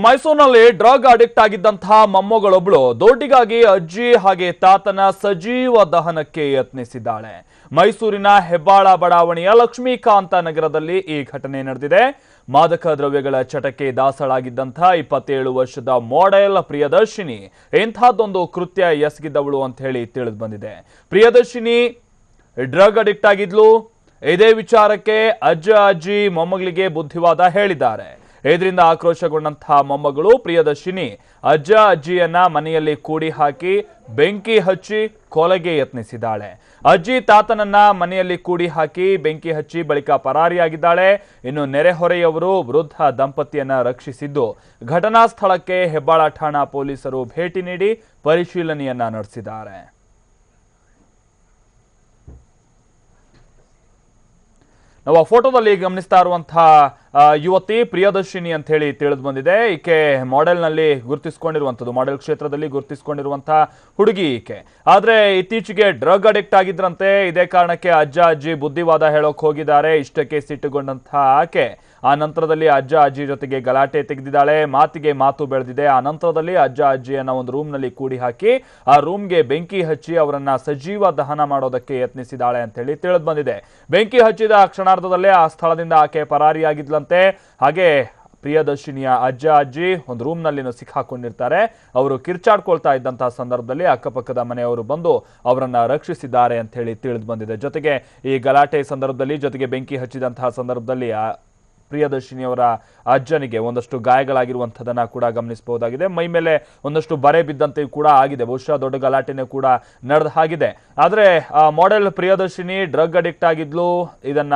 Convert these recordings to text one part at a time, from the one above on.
ಮೈಸೂರಿನಲ್ಲಿ drug addict ಆಗಿದ್ದಂತಹ ಮೊಮ್ಮಗಳೊಬ್ಳು ದುಡ್ಡಿಗಾಗಿ ಅಜ್ಜಿ ಹಾಗೆ ತಾತನ ಸಜೀವ ದಹನಕ್ಕೆ ಯತ್ನಿಸಿದ್ದಾಳೆ. ಮೈಸೂರಿನ ಹೆಬ್ಬಾಳ ಬಡಾವಣೆಯ ಲಕ್ಷ್ಮೀಕಾಂತ ನಗರದಲ್ಲಿ ಈ ಘಟನೆ ನಡೆದಿದೆ. ಮಾದಕ ದ್ರವ್ಯಗಳ ಚಟಕ್ಕೆ ದಾಸಳಾಗಿದ್ದಂತಹ 27 ವರ್ಷದ ಮಾಡೆಲ್ ಪ್ರಿಯದರ್ಶಿನಿ ಇಂಥದ್ದೊಂದು ಕೃತ್ಯ ಎಸಗಿದ್ದವಳು ಅಂತ ಹೇಳಿ ತಿಳಿದು ಬಂದಿದೆ. ಪ್ರಿಯದರ್ಶಿನಿ ಡ್ರಗ್ ಅಡಿಕ್ಟ್ ಆಗಿದ್ಲು. ಇದೇ ವಿಚಾರಕ್ಕೆ ಅಜ್ಜಿ ಮೊಮ್ಮಗಳಿಗೆ ಬುದ್ಧಿವಾದ ಹೇಳಿದ್ದಾರೆ. ಇದರಿಂದ ಆಕ್ರೋಶಗೊಂಡಂತಹ ಮೊಮ್ಮಗಳು ಪ್ರಿಯದರ್ಶಿನಿ ಅಜ್ಜಿಯನ್ನ ಮನೆಯಲ್ಲಿ ಕೂಡಿ ಹಾಕಿ ಬೆಂಕಿ ಹಚ್ಚಿ ಕೊಲೆಗೆ ಯತ್ನಿಸಿದ್ದಾಳೆ. ಅಜ್ಜಿ ತಾತನನ್ನ ಮನೆಯಲ್ಲಿ ಕೂಡಿ ಹಾಕಿ ಬೆಂಕಿ ಹಚ್ಚಿ ಬಳಿಕ ಪರಾರಿಯಾಗಿದ್ದಾಳೆ. ಇನ್ನು ನೆರೆಹೊರೆಯವರು ವೃದ್ಧ ದಂಪತಿಯನ್ನ ರಕ್ಷಿಸಿದ್ದು ಘಟನಾ ಸ್ಥಳಕ್ಕೆ ಹೆಬ್ಬಾಳ ಠಾಣಾ ಪೊಲೀಸರು ಭೇಟಿ ನೀಡಿ ಪರಿಶೀಲನೆಯನ್ನ ನಡೆಸಿದ್ದಾರೆ. ನಾವು ಆ ಫೋಟೋದಲ್ಲಿ ಗಮನಿಸ್ತಾ ಇರುವಂತಹ ಯುವತಿ ಪ್ರಿಯದರ್ಶಿನಿ ಅಂತ ಹೇಳಿ ತಿಳಿದು ಬಂದಿದೆ. ಈಕೆ ಮಾಡೆಲ್ನಲ್ಲಿ ಗುರುತಿಸಿಕೊಂಡಿರುವಂಥದ್ದು, ಮಾಡೆಲ್ ಕ್ಷೇತ್ರದಲ್ಲಿ ಗುರುತಿಸಿಕೊಂಡಿರುವಂತಹ ಹುಡುಗಿ ಈಕೆ. ಆದರೆ ಇತ್ತೀಚೆಗೆ ಡ್ರಗ್ ಅಡಿಕ್ಟ್ ಆಗಿದ್ರಂತೆ. ಇದೇ ಕಾರಣಕ್ಕೆ ಅಜ್ಜಿ ಬುದ್ಧಿವಾದ ಹೇಳೋಕೆ ಹೋಗಿದ್ದಾರೆ. ಇಷ್ಟಕ್ಕೆ ಸಿಟ್ಟುಗೊಂಡಂತಹ ಆಕೆ ಆ ನಂತರದಲ್ಲಿ ಅಜ್ಜಿ ಜೊತೆಗೆ ಗಲಾಟೆ ತೆಗೆದಿದ್ದಾಳೆ. ಮಾತಿಗೆ ಮಾತು ಬೆಳೆದಿದೆ. ಆ ನಂತರದಲ್ಲಿ ಅಜ್ಜಿಯನ್ನ ಒಂದು ರೂಮ್ನಲ್ಲಿ ಕೂಡಿ ಹಾಕಿ ಆ ರೂಮ್ಗೆ ಬೆಂಕಿ ಹಚ್ಚಿ ಅವರನ್ನ ಸಜೀವ ದಹನ ಮಾಡೋದಕ್ಕೆ ಯತ್ನಿಸಿದ್ದಾಳೆ ಅಂತ ಹೇಳಿ ತಿಳಿದು ಬಂದಿದೆ. ಬೆಂಕಿ ಹಚ್ಚಿದ ಕ್ಷಣಾರ್ಧದಲ್ಲೇ ಆ ಸ್ಥಳದಿಂದ ಆಕೆ ಪರಾರಿಯಾಗಿದ್ಲಂತೆ. ಹಾಗೆ ಪ್ರಿಯದರ್ಶಿನಿಯ ಅಜ್ಜಿ ಒಂದು ರೂಮ್ನಲ್ಲಿ ಸಿಕ್ಕಾಕೊಂಡಿರ್ತಾರೆ. ಅವರು ಕಿರ್ಚಾಡ್ಕೊಳ್ತಾ ಇದ್ದಂತಹ ಸಂದರ್ಭದಲ್ಲಿ ಅಕ್ಕಪಕ್ಕದ ಮನೆಯವರು ಬಂದು ಅವರನ್ನ ರಕ್ಷಿಸಿದ್ದಾರೆ ಅಂತ ಹೇಳಿ ತಿಳಿದು ಬಂದಿದೆ. ಜೊತೆಗೆ ಈ ಗಲಾಟೆ ಸಂದರ್ಭದಲ್ಲಿ ಜೊತೆಗೆ ಬೆಂಕಿ ಹಚ್ಚಿದಂತಹ ಸಂದರ್ಭದಲ್ಲಿ ಪ್ರಿಯದರ್ಶಿನಿಯವರ ಅಜ್ಜನಿಗೆ ಒಂದಷ್ಟು ಗಾಯಗಳಾಗಿರುವಂಥದ್ದನ್ನ ಕೂಡ ಗಮನಿಸಬಹುದಾಗಿದೆ. ಮೈ ಮೇಲೆ ಒಂದಷ್ಟು ಬರೆ ಬಿದ್ದಂತೆ ಕೂಡ ಆಗಿದೆ. ಬಹುಶಃ ದೊಡ್ಡ ಗಲಾಟೆನೇ ಕೂಡ ನಡೆದ ಹಾಗಿದೆ. ಆದರೆ ಮಾಡೆಲ್ ಪ್ರಿಯದರ್ಶಿನಿ ಡ್ರಗ್ ಅಡಿಕ್ಟ್ ಆಗಿದ್ಲು. ಇದನ್ನ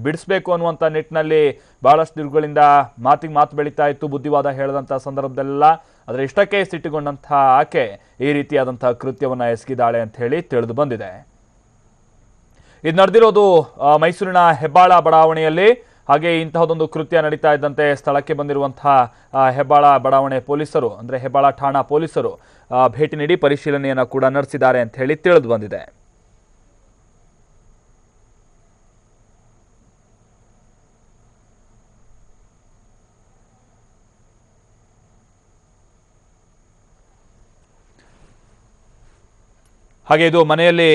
ಬಿಡಿಸ್ಬೇಕು ಅನ್ನುವಂಥ ನಿಟ್ಟಿನಲ್ಲಿ ಬಹಳಷ್ಟು ದಿನಗಳಿಂದ ಮಾತಿಗೆ ಮಾತು ಬೆಳೀತಾ ಇತ್ತು, ಬುದ್ಧಿವಾದ ಹೇಳದಂಥ ಸಂದರ್ಭದಲ್ಲ. ಆದರೆ ಇಷ್ಟಕ್ಕೆ ಸಿಟ್ಟುಗೊಂಡಂತಹ ಆಕೆ ಈ ರೀತಿಯಾದಂತಹ ಕೃತ್ಯವನ್ನ ಎಸಗಿದ್ದಾಳೆ ಅಂತ ಹೇಳಿ ತಿಳಿದು ಬಂದಿದೆ. ಇದು ನಡೆದಿರೋದು ಮೈಸೂರಿನ ಹೆಬ್ಬಾಳ ಬಡಾವಣೆಯಲ್ಲಿ. ಹಾಗೆ ಇಂತಹದೊಂದು ಕೃತ್ಯ ನಡೀತಾ ಇದ್ದಂತೆ ಸ್ಥಳಕ್ಕೆ ಬಂದಿರುವಂತಹ ಹೆಬ್ಬಾಳ ಬಡಾವಣೆ ಪೊಲೀಸರು ಅಂದ್ರೆ ಹೆಬ್ಬಾಳ ಠಾಣಾ ಪೊಲೀಸರು ಭೇಟಿ ನೀಡಿ ಪರಿಶೀಲನೆಯನ್ನ ಕೂಡ ನಡೆಸಿದ್ದಾರೆ ಅಂತ ಹೇಳಿ ತಿಳಿದು ಬಂದಿದೆ. ಹಾಗೆ ಇದು ಮನೆಯಲ್ಲಿ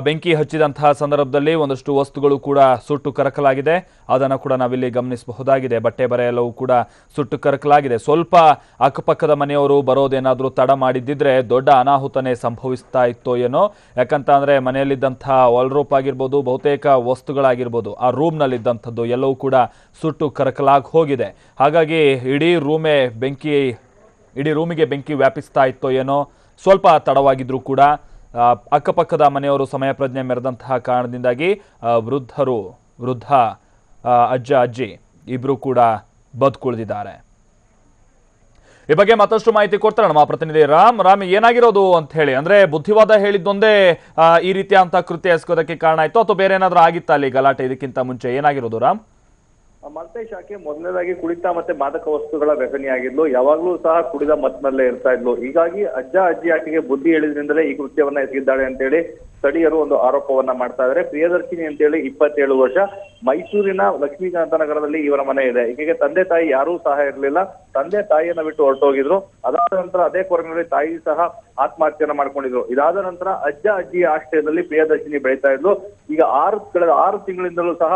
ಬೆಂಕಿ ಹಚ್ಚಿದಂತಹ ಸಂದರ್ಭದಲ್ಲಿ ಒಂದಷ್ಟು ವಸ್ತುಗಳು ಕೂಡ ಸುಟ್ಟು ಕರಕಲಾಗಿದೆ. ಅದನ್ನು ಕೂಡ ನಾವಿಲ್ಲಿ ಗಮನಿಸಬಹುದಾಗಿದೆ. ಬಟ್ಟೆ ಬರೆ ಎಲ್ಲವೂ ಕೂಡ ಸುಟ್ಟು ಕರಕಲಾಗಿದೆ. ಸ್ವಲ್ಪ ಅಕ್ಕಪಕ್ಕದ ಮನೆಯವರು ಬರೋದೇನಾದರೂ ತಡ ಮಾಡಿದ್ದಿದ್ರೆ ದೊಡ್ಡ ಅನಾಹುತನೇ ಸಂಭವಿಸ್ತಾ ಇತ್ತೋ ಏನೋ. ಯಾಕಂತ ಅಂದ್ರೆ ಮನೆಯಲ್ಲಿದ್ದಂತಹ ವಾಲ್ರೋಪ್ ಆಗಿರ್ಬೋದು, ಬಹುತೇಕ ವಸ್ತುಗಳಾಗಿರ್ಬೋದು, ಆ ರೂಮ್ನಲ್ಲಿದ್ದಂಥದ್ದು ಎಲ್ಲವೂ ಕೂಡ ಸುಟ್ಟು ಕರಕಲಾಗಿ ಹೋಗಿದೆ. ಹಾಗಾಗಿ ಇಡೀ ರೂಮಿಗೆ ಬೆಂಕಿ ವ್ಯಾಪಿಸ್ತಾ ಇತ್ತೋ ಏನೋ. ಸ್ವಲ್ಪ ತಡವಾಗಿದ್ರೂ ಕೂಡ ಅಕ್ಕಪಕ್ಕದ ಮನೆಯವರು ಸಮಯ ಪ್ರಜ್ಞೆ ಮೆರೆದಂತಹ ಕಾರಣದಿಂದಾಗಿ ವೃದ್ಧ ಅಜ್ಜಿ ಇಬ್ರು ಕೂಡ ಬದುಕುಳಿದಿದ್ದಾರೆ. ಈ ಬಗ್ಗೆ ಮತ್ತಷ್ಟು ಮಾಹಿತಿ ಕೊಡ್ತಾರೆ ನಮ್ಮ ಪ್ರತಿನಿಧಿ ರಾಮ್. ಏನಾಗಿರೋದು ಅಂತ ಹೇಳಿ, ಅಂದ್ರೆ ಬುದ್ಧಿವಾದ ಹೇಳಿದ್ದೊಂದೇ ಈ ರೀತಿಯಂತ ಕೃತ್ಯ ಎಸಗೋದಕ್ಕೆ ಕಾರಣ ಆಯ್ತು ಅಥವಾ ಬೇರೆ ಏನಾದ್ರೂ ಆಗಿತ್ತಾ ಅಲ್ಲಿ ಗಲಾಟೆ? ಇದಕ್ಕಿಂತ ಮುಂಚೆ ಏನಾಗಿರೋದು ರಾಮ್? ಮಲ್ತೇಶ್ ಆಕೆ ಮೊದಲನೇದಾಗಿ ಕುಡಿತ ಮತ್ತೆ ಮಾದಕ ವಸ್ತುಗಳ ವ್ಯಸನಿಯಾಗಿದ್ಲು. ಯಾವಾಗ್ಲೂ ಸಹ ಕುಡಿದ ಮತ್ತಲ್ಲೇ ಇರ್ತಾ ಇದ್ಲು. ಹೀಗಾಗಿ ಅಜ್ಜಿ ಆಕೆಗೆ ಬುದ್ಧಿ ಹೇಳಿದ್ರಿಂದಲೇ ಈ ಕೃತ್ಯವನ್ನ ಎಸಗಿದ್ದಾಳೆ ಅಂತ ಹೇಳಿ ಸ್ಥಳೀಯರು ಒಂದು ಆರೋಪವನ್ನ ಮಾಡ್ತಾ ಇದ್ದಾರೆ. ಪ್ರಿಯದರ್ಶಿನಿ ಅಂತ ಹೇಳಿ 27 ವರ್ಷ, ಮೈಸೂರಿನ ಲಕ್ಷ್ಮೀಕಾಂತ ನಗರದಲ್ಲಿ ಇವರ ಮನೆ ಇದೆ. ಈಕೆಗೆ ತಂದೆ ತಾಯಿ ಯಾರೂ ಸಹ ಇರಲಿಲ್ಲ. ತಂದೆ ತಾಯಿಯನ್ನ ಬಿಟ್ಟು ಹೊರಟೋಗಿದ್ರು. ಅದಾದ ನಂತರ ಅದೇ ಕೊರಗಿನಲ್ಲಿ ತಾಯಿ ಸಹ ಆತ್ಮಹತ್ಯೆಯನ್ನ ಮಾಡ್ಕೊಂಡಿದ್ರು. ಇದಾದ ನಂತರ ಅಜ್ಜಿಯ ಆಶ್ರಯದಲ್ಲಿ ಪ್ರಿಯದರ್ಶಿನಿ ಬೆಳೀತಾ ಇದ್ಲು. ಈಗ ಕಳೆದ 6 ತಿಂಗಳಿಂದಲೂ ಸಹ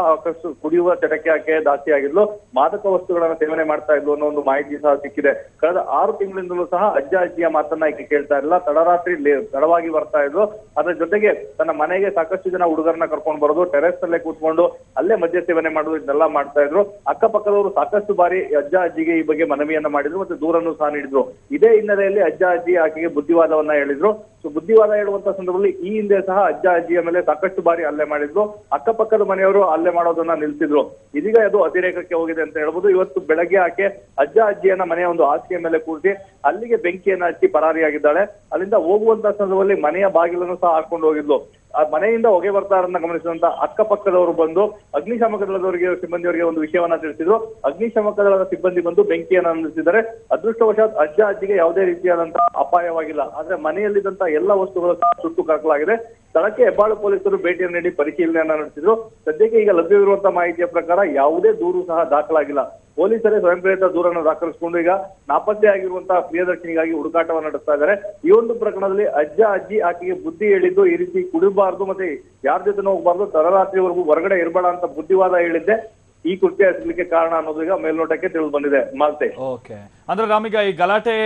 ಕುಡಿಯುವ ಚಟಕ್ಕೆ ಆಕೆ ದಾಸಿಯಾಗಿದ್ಲು. ಮಾದಕ ವಸ್ತುಗಳನ್ನ ಸೇವನೆ ಮಾಡ್ತಾ ಇದ್ಲು ಅನ್ನೋ ಒಂದು ಮಾಹಿತಿ ಸಹ ಸಿಕ್ಕಿದೆ. ಕಳೆದ 6 ತಿಂಗಳಿಂದಲೂ ಸಹ ಅಜ್ಜಿಯ ಮಾತನ್ನ ಈಕೆ ಕೇಳ್ತಾ ಇರಲಿಲ್ಲ. ತಡರಾತ್ರಿ ತಡವಾಗಿ ಬರ್ತಾ ಇದ್ಲು. ಅದರ ಜೊತೆಗೆ ತನ್ನ ಮನೆಗೆ ಸಾಕಷ್ಟು ಜನ ಹುಡುಗರನ್ನ ಕರ್ಕೊಂಡು ಬರೋದು, ಟೆರೆಸ್ ಅಲ್ಲೇ ಕೂತ್ಕೊಂಡು ಅಲ್ಲೇ ಮದ್ಯ ಸೇವನೆ ಮಾಡೋದು, ಇದನ್ನೆಲ್ಲ ಮಾಡ್ತಾ ಇದ್ರು. ಅಕ್ಕಪಕ್ಕದವರು ಸಾಕಷ್ಟು ಬಾರಿ ಅಜ್ಜಿಗೆ ಈ ಬಗ್ಗೆ ಮನವಿಯನ್ನ ಮಾಡಿದ್ರು ಮತ್ತೆ ದೂರನ್ನು ಸಹ ನೀಡಿದ್ರು. ಇದೇ ಹಿನ್ನೆಲೆಯಲ್ಲಿ ಅಜ್ಜಿ ಆಕೆಗೆ ಬುದ್ಧಿವಾದವನ್ನ ಹೇಳಿದ್ರು. ಸೊ ಬುದ್ಧಿವಾದ ಹೇಳುವಂತ ಸಂದರ್ಭದಲ್ಲಿ ಈ ಹಿಂದೆ ಸಹ ಅಜ್ಜಿಯ ಮೇಲೆ ಸಾಕಷ್ಟು ಬಾರಿ ಹಲ್ಲೆ ಮಾಡಿದ್ರು. ಅಕ್ಕಪಕ್ಕದ ಮನೆಯವರು ಹಲ್ಲೆ ಮಾಡೋದನ್ನ ನಿಲ್ಸಿದ್ರು. ಇದೀಗ ಅದು ಅತಿರೇಕಕ್ಕೆ ಹೋಗಿದೆ ಅಂತ ಹೇಳ್ಬೋದು. ಇವತ್ತು ಬೆಳಗ್ಗೆ ಆಕೆ ಅಜ್ಜಿಯನ್ನ ಮನೆಯ ಒಂದು ಹಾಸಿಗೆ ಮೇಲೆ ಕೂರಿಸಿ ಅಲ್ಲಿಗೆ ಬೆಂಕಿಯನ್ನ ಹಚ್ಚಿ ಪರಾರಿಯಾಗಿದ್ದಾಳೆ. ಅಲ್ಲಿಂದ ಹೋಗುವಂತ ಸಂದರ್ಭದಲ್ಲಿ ಮನೆಯ ಬಾಗಿಲನ್ನು ಸಹ ಹಾಕೊಂಡು ಹೋಗಿದ್ಲು. ಆ ಮನೆಯಿಂದ ಹೊಗೆ ಬರ್ತಾರನ್ನ ಗಮನಿಸಿದಂತ ಅಕ್ಕಪಕ್ಕದವರು ಬಂದು ಅಗ್ನಿಶಾಮಕ ದಳದವರಿಗೆ ಸಿಬ್ಬಂದಿಯವರಿಗೆ ಒಂದು ವಿಷಯವನ್ನ ತಿಳಿಸಿದ್ರು. ಅಗ್ನಿಶಾಮಕ ದಳದ ಸಿಬ್ಬಂದಿ ಬಂದು ಬೆಂಕಿಯನ್ನ ನಂದಿಸಿದ್ದಾರೆ. ಅದೃಷ್ಟವಶಾತ್ ಅಜ್ಜಿಗೆ ಯಾವುದೇ ರೀತಿಯಾದಂತಹ ಅಪಾಯವಾಗಿಲ್ಲ. ಆದ್ರೆ ಮನೆಯಲ್ಲಿದ್ದಂತ ಎಲ್ಲ ವಸ್ತುಗಳು ಸುಟ್ಟು ಕರಕಲಾಗಿದೆ. ಸ್ಥಳಕ್ಕೆ ಹೆಬ್ಬಾಳು ಪೊಲೀಸರು ಭೇಟಿಯನ್ನು ನೀಡಿ ಪರಿಶೀಲನೆಯನ್ನ ನಡೆಸಿದ್ರು. ಸದ್ಯಕ್ಕೆ ಈಗ ಲಭ್ಯವಿರುವಂತಹ ಮಾಹಿತಿಯ ಪ್ರಕಾರ ಯಾವುದೇ ದೂರು ಸಹ ದಾಖಲಾಗಿಲ್ಲ. ಪೊಲೀಸರೇ ಸ್ವಯಂ ಪ್ರೇರಿತ ದೂರನ್ನು ದಾಖಲಿಸಿಕೊಂಡು ಈಗ ನಾಪತ್ತೆ ಆಗಿರುವಂತಹ ಪ್ರಿಯದರ್ಶಿನಿಗಾಗಿ ಹುಡುಕಾಟವನ್ನು ನಡೆಸ್ತಾ ಇದ್ದಾರೆ. ಈ ಒಂದು ಪ್ರಕರಣದಲ್ಲಿ ಅಜ್ಜ ಅಜ್ಜಿ ಆಕೆಗೆ ಬುದ್ಧಿ ಹೇಳಿದ್ದು ಈ ರೀತಿ ಕುಡಿಬಾರ್ದು ಮತ್ತೆ ಯಾರ ಜೊತೆ ಹೋಗ್ಬಾರ್ದು, ತಡರಾತ್ರಿವರೆಗೂ ಹೊರಗಡೆ ಇರಬೇಡ ಅಂತ ಬುದ್ಧಿವಾದ ಹೇಳಿದ್ದೆ ಈ ಕೃತ್ಯ ಎಸಗಲಿಕ್ಕೆ ಕಾರಣ ಅನ್ನೋದು ಈಗ ಮೇಲ್ನೋಟಕ್ಕೆ ತಿಳಿದು ಬಂದಿದೆ. ಮಾಲ್ತೆ ಓಕೆ, ಅಂದ್ರೆ ರಾಮೀಗ ಈ ಗಲಾಟೆ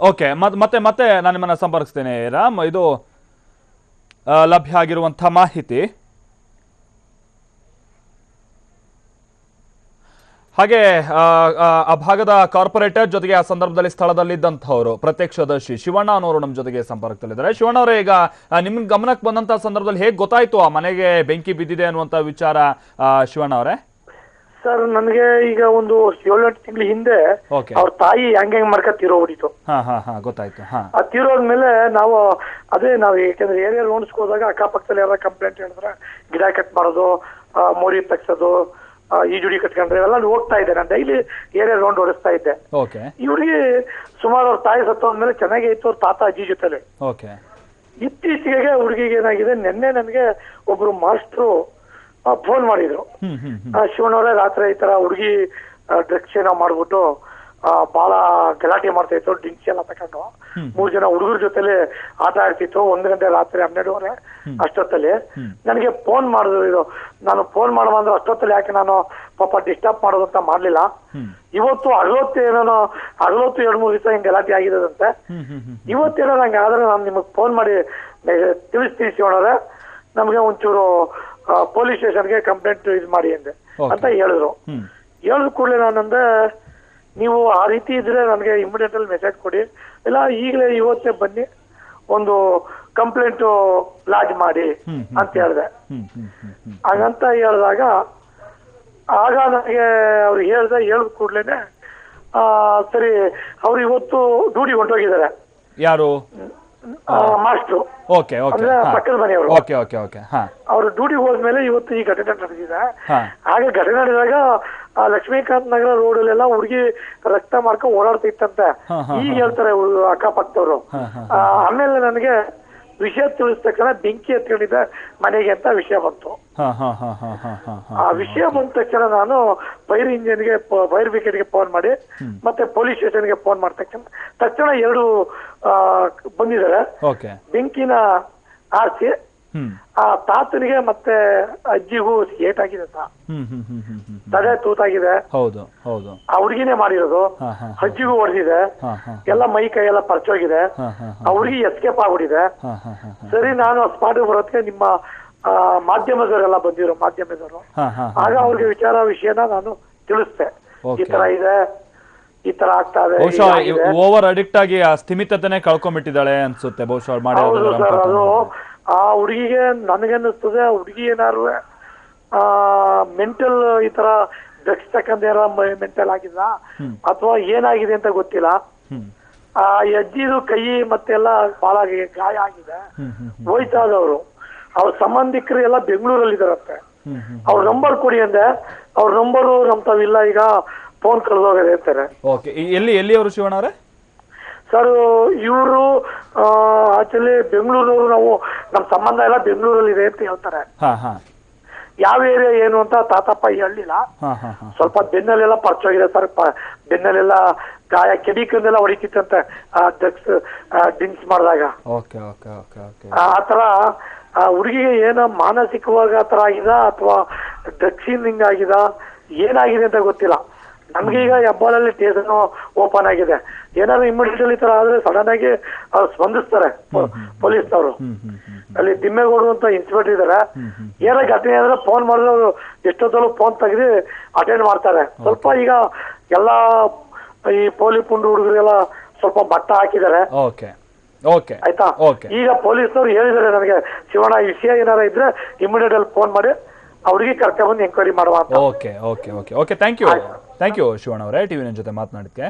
ಓಕೆ ಮತ್ತೆ ಮತ್ತೆ ನಾನು ನಿಮ್ಮನ್ನ ಸಂಪರ್ಕಿಸ್ತೇನೆ ರಾಮ್. ಇದು ಲಭ್ಯ ಆಗಿರುವಂತಹ ಮಾಹಿತಿ. ಹಾಗೆ ಆ ಭಾಗದ ಕಾರ್ಪೊರೇಟರ್ ಜೊತೆಗೆ ಆ ಸಂದರ್ಭದಲ್ಲಿ ಸ್ಥಳದಲ್ಲಿದ್ದಂಥವ್ರು ಪ್ರತ್ಯಕ್ಷದರ್ಶಿ ಶಿವಣ್ಣ ಅನ್ನೋರು ನಮ್ಮ ಜೊತೆಗೆ ಸಂಪರ್ಕದಲ್ಲಿದ್ದಾರೆ. ಶಿವಣ್ಣ ಅವರೇ, ಈಗ ನಿಮ್ ಗಮನಕ್ಕೆ ಬಂದಂತ ಸಂದರ್ಭದಲ್ಲಿ ಹೇಗೆ ಗೊತ್ತಾಯ್ತು ಆ ಮನೆಗೆ ಬೆಂಕಿ ಬಿದ್ದಿದೆ ಅನ್ನುವಂತ ವಿಚಾರ ಶಿವಣ್ಣ ಅವರೇ? ಸರ್, ನನಗೆ ಈಗ ಒಂದು 7-8 ತಿಂಗಳ ಹಿಂದೆ ಅವ್ರ ತಾಯಿ ಹೆಂಗ್ ಮಾಡ್ಕ ತೀರೋ ಹೊಡಿತು. ಗೊತ್ತಾಯ್ತು. ಆ ತೀರೋದ್ಮೇಲೆ ನಾವು ಯಾಕಂದ್ರೆ ಏರಿಯಾ ರೌಂಡ್ಸ್ಗೆ ಹೋದಾಗ ಅಕ್ಕಪಕ್ಕದಲ್ಲಿ ಯಾರ ಕಂಪ್ಲೇಂಟ್ ಹೇಳಿದ್ರೆ ಗಿಡ ಕಟ್ ಮಾಡೋದು, ಮೋರಿ ತಗ್ಸೋದು, ಈಜುಡಿ ಕಟ್ಕೊಂಡ್ರೆ ಇವೆಲ್ಲ ಹೋಗ್ತಾ ಇದ್ದೆ. ನಾನು ಡೈಲಿ ಏರಿಯಾ ರೌಂಡ್ ಓಡಿಸ್ತಾ ಇದ್ದೆ. ಇವ್ರಿಗೆ ಸುಮಾರು ಅವ್ರ ತಾಯಿ ಸತ್ತೋದ್ಮೇಲೆ ಚೆನ್ನಾಗೇ ಇತ್ತು ಅವ್ರ ತಾತ ಅಜ್ಜಿ ಜೊತೆಲಿ. ಇತ್ತೀಚೆಗೆ ಹುಡುಗಿಗೆ ಏನಾಗಿದೆ, ನಿನ್ನೆ ನನಗೆ ಒಬ್ರು ಮಾಸ್ಟ್ರು ಫೋನ್ ಮಾಡಿದ್ರು, ಶಿವಣ್ಣವರೇ ರಾತ್ರಿ ಈ ತರ ಹುಡುಗಿ ಡ್ರಗ್ಸ್ ಏನೋ ಮಾಡ್ಬಿಟ್ಟು ಬಹಳ ಗಲಾಟೆ ಮಾಡ್ತಾ ಇತ್ತು, ಡ್ರಿಂಕ್ಸ್ ಎಲ್ಲ ತಗೊಂಡು 3 ಜನ ಹುಡುಗರ ಜೊತೆಲಿ ಆಟ ಆಡ್ತಿತ್ತು. 1 ಗಂಟೆ ರಾತ್ರಿ 12:30 ಅಷ್ಟೊತ್ತಲ್ಲಿ ನನಗೆ ಫೋನ್ ಮಾಡಿದ್ರು. ಇದು ನಾನು ಫೋನ್ ಮಾಡುವಂದ್ರೆ ಅಷ್ಟೊತ್ತಲ್ಲಿ ಯಾಕೆ ನಾನು ಪಾಪ ಡಿಸ್ಟರ್ಬ್ ಮಾಡೋದು ಅಂತ ಮಾಡ್ಲಿಲ್ಲ. ಇವತ್ತು ಹಗಲೊತ್ತು 2-3 ದಿವಸ ಹಿಂಗೆ ಗಲಾಟೆ ಆಗಿರೋದಂತೆ. ಇವತ್ತೇನೋ ನಂಗೆ ಆದ್ರೆ ನಾನು ನಿಮಗೆ ಫೋನ್ ಮಾಡಿ ತಿಳಿಸ್ತೀನಿ ಶಿವಣ್ಣವ್ರೆ, ನಮ್ಗೆ ಒಂಚೂರು ಪೊಲೀಸ್ ಸ್ಟೇಷನ್ಗೆ ಕಂಪ್ಲೇಂಟ್ ಇದು ಮಾಡಿ ಅಂದೆ ಅಂತ ಹೇಳಿದ್ರು. ಹೇಳಿದ ಕೂಡಲೇ ನಾನಂದೆ, ನೀವು ಆ ರೀತಿ ಇದ್ರೆ ನನಗೆ ಇಮಿಡಿಯೇಟ್ ಅಲ್ಲಿ ಮೆಸೇಜ್ ಕೊಡಿ, ಇಲ್ಲ ಈಗಲೇ ಇವತ್ತೇ ಬನ್ನಿ ಒಂದು ಕಂಪ್ಲೇಂಟ್ ಲಾಡ್ಜ್ ಮಾಡಿ ಅಂತ ಹೇಳಿದೆ. ಹಾಗಂತ ಹೇಳಿದಾಗ ಆಗ ನನಗೆ ಅವ್ರು ಹೇಳಿದ ಕೂಡ್ಲೇನೆ ಸರಿ ಅವ್ರು ಇವತ್ತು ಡ್ಯೂಟಿ ಹೊಂಟೋಗಿದ್ದಾರೆ. ಯಾರು? ಮಾಸ್ಟ್ರು. ಪಕ್ಕದ ಮನೆಯವರು. ಅವರು ಡ್ಯೂಟಿ ಹೋದ್ಮೇಲೆ ಇವತ್ತು ಈ ಘಟನೆ ನಡೆದಿದೆ. ಹಾಗೆ ಘಟನೆ ನಡೆದಾಗ ಲಕ್ಷ್ಮೀಕಾಂತ್ ನಗರ ರೋಡ್ ಅಲ್ಲೆಲ್ಲ ಹುಡುಗಿ ರಕ್ತ ಮಾಡ್ಕೊಂಡು ಓಡಾಡ್ತಿತ್ತಂತೆ. ಈಗ ಹೇಳ್ತಾರೆ ಅಕ್ಕಪಕ್ಕದವರು. ಆಮೇಲೆ ನನಗೆ ವಿಷಯ ತಿಳಿದ ತಕ್ಷಣ ಬೆಂಕಿ ಹತ್ಕೊಂಡಿದ್ದೆ ಮನೆಗೆ ಅಂತ ವಿಷಯ ಬಂತು. ಆ ವಿಷಯ ಬಂದ ತಕ್ಷಣ ನಾನು ಫೈರ್ ಬ್ರಿಗೇಡ್ಗೆ ಫೋನ್ ಮಾಡಿ ಮತ್ತೆ ಪೊಲೀಸ್ ಸ್ಟೇಷನ್ಗೆ ಫೋನ್ ಮಾಡಿದ ತಕ್ಷಣ 2 ಬಂದಿದ್ದಾರೆ. ಬೆಂಕಿನ ಆರಿಸಿ ಆ ತಾತನಿಗೆ ಮತ್ತೆ ಅಜ್ಜಿಗೂ ಏಟಾಗಿದೆ, ತಲೆ ತೂತಾಗಿದೆ. ಆ ಹುಡುಗಿನೇ ಮಾಡಿರೋದು. ಅಜ್ಜಿಗೂ ಹೊಡೆದಿದೆ, ಎಲ್ಲ ಮೈ ಕೈ ಎಲ್ಲ ಪರ್ಚೋಗಿದೆ. ಆ ಹುಡುಗಿ ಎಸ್ಕೇಪ್ ಆಗ್ಬಿಟ್ಟಿದೆ. ಸರಿ, ನಾನು ಸ್ಪಾಟ್ ಬರೋದಕ್ಕೆ ನಿಮ್ಮ ಮಾಧ್ಯಮದವರೆಲ್ಲ ಬಂದಿರೋ ಮಾಧ್ಯಮದವರು. ಆಗ ಅವ್ರಿಗೆ ವಿಷಯನ ನಾನು ತಿಳಿಸ್ದೆ, ಈ ತರ ಇದೆ, ಈ ತರ ಆಗ್ತಾ ಇದೆ. ಓವರ್ ಅಡಿಕ್ಟ್ ಆಗಿ ಆ ಸ್ಥಿಮಿತತೆನೆ ಕಳ್ಕೊಂಡ್ಬಿಟ್ಟಿದ್ದಾಳೆ ಅನ್ಸುತ್ತೆ ಬಹುಶಃ. ಹೌದು ಸರ್, ಅದು ಆ ಹುಡುಗಿಗೆ ನನಗನ್ನಿಸ್ತದೆ, ಹುಡುಗಿ ಏನಾರು ಮೆಂಟಲ್ ಈ ತರ ಡ್ರಗ್ಸ್ ತಕ್ಕಂದೇರ ಮೆಂಟಲ್ ಆಗಿಲ್ಲ ಅಥವಾ ಏನಾಗಿದೆ ಅಂತ ಗೊತ್ತಿಲ್ಲ. ಆ ಅಜ್ಜಿದು ಕೈ ಮತ್ತೆಲ್ಲ ಬಹಳ ಗಾಯ ಆಗಿದೆ. ವಯಸ್ಸಾದವರು ಅವ್ರ ಸಂಬಂಧಿಕರು ಎಲ್ಲ ಬೆಂಗಳೂರಲ್ಲಿ ಇದಾರಂತೆ. ಅವ್ರ ನಂಬರ್ ಕೊಡಿ ಅಂದೆ. ಅವ್ರ ನಂಬರು ನಮ್ ತಾವಿಲ್ಲ, ಈಗ ಫೋನ್ ಕಳೆದೋಗದೆ ಅಂತಾರೆ. ಎಲ್ಲಿ ಅವರು ಶಿವಣ್ಣವ್ರೆ? ಸರ್, ಇವರು ಆಕ್ಚುಲಿ ಬೆಂಗಳೂರಿನವರು. ನಾವು ನಮ್ ಸಂಬಂಧ ಎಲ್ಲ ಬೆಂಗಳೂರಲ್ಲಿ ಇದೆ ಅಂತ ಹೇಳ್ತಾರೆ. ಯಾವ ಏರಿಯಾ ಏನು ಅಂತ ತಾತಪ್ಪ ಹೇಳಿಲ್ಲ. ಸ್ವಲ್ಪ ಬೆನ್ನಲ್ಲೆಲ್ಲ ಪರ್ಚೋಗಿದೆ ಸರ್, ಬೆನ್ನಲ್ಲೆಲ್ಲ ಗಾಯ, ಕೆಡಿಕಂದೆಲ್ಲ ಹೊಡಿತಿತ್ತಂತೆ ಡ್ರಿಂಕ್ಸ್ ಮಾಡಿದಾಗ. ಆತರ ಹುಡುಗಿಗೆ ಏನೋ ಮಾನಸಿಕವಾಗಿ ಆತರ ಆಗಿದ ಅಥವಾ ಡ್ರಗ್ಸಿಂದ ಹಿಂಗಾಗಿದ, ಏನಾಗಿದೆ ಅಂತ ಗೊತ್ತಿಲ್ಲ. ನಮ್ಗೆ ಈಗ ಹೆಬ್ಬಾಳಲ್ಲಿ ಸ್ಟೇಷನ್ ಓಪನ್ ಆಗಿದೆ. ಏನಾದ್ರು ಇಮಿಡಿಯೇಟ್ಲಿ ಈ ತರ ಆದ್ರೆ ಸಡನ್ ಆಗಿ ಅವ್ರು ಸ್ಪಂದಿಸ್ತಾರೆ ಪೊಲೀಸ್ನವರು. ಅಲ್ಲಿ ತಿಮ್ಮೇಗೌಡರು ಅಂತ ಇನ್ಸ್ಪೆಕ್ಟರ್ ಇದಾರೆ. ಏನೋ ಘಟನೆ ಅಂದ್ರೆ ಫೋನ್ ಮಾಡಿದ್ರೆ ಅವರು ಎಷ್ಟೊತ್ತಲ್ಲೂ ಫೋನ್ ತೆಗೆದು ಅಟೆಂಡ್ ಮಾಡ್ತಾರೆ. ಸ್ವಲ್ಪ ಈಗ ಎಲ್ಲಾ ಈ ಪೋಲಿ ಪುಂಡು ಹುಡುಗರೆಲ್ಲ ಸ್ವಲ್ಪ ಬಟ್ಟ ಹಾಕಿದ್ದಾರೆ. ಆಯ್ತಾ? ಈಗ ಪೊಲೀಸ್ನವ್ರು ಹೇಳಿದ್ದಾರೆ ನನಗೆ, ಶಿವಣ್ಣ ಈ ವಿಷಯ ಏನಾರ ಇದ್ರೆ ಇಮಿಡಿಯೇಟ್ ಅಲ್ಲಿ ಫೋನ್ ಮಾಡಿ ಅವ್ರಿಗೆ ಕರ್ಕೊಂಡ್ಬಂದು ಎಂಕ್ವೈರಿ ಮಾಡುವ ಅಂತ. ಥ್ಯಾಂಕ್ ಯು ಶಿವಣ್ಣ ಅವರೇ, ಟಿವಿ9 ಜೊತೆ ಮಾತನಾಡಿದ್ಕೆ.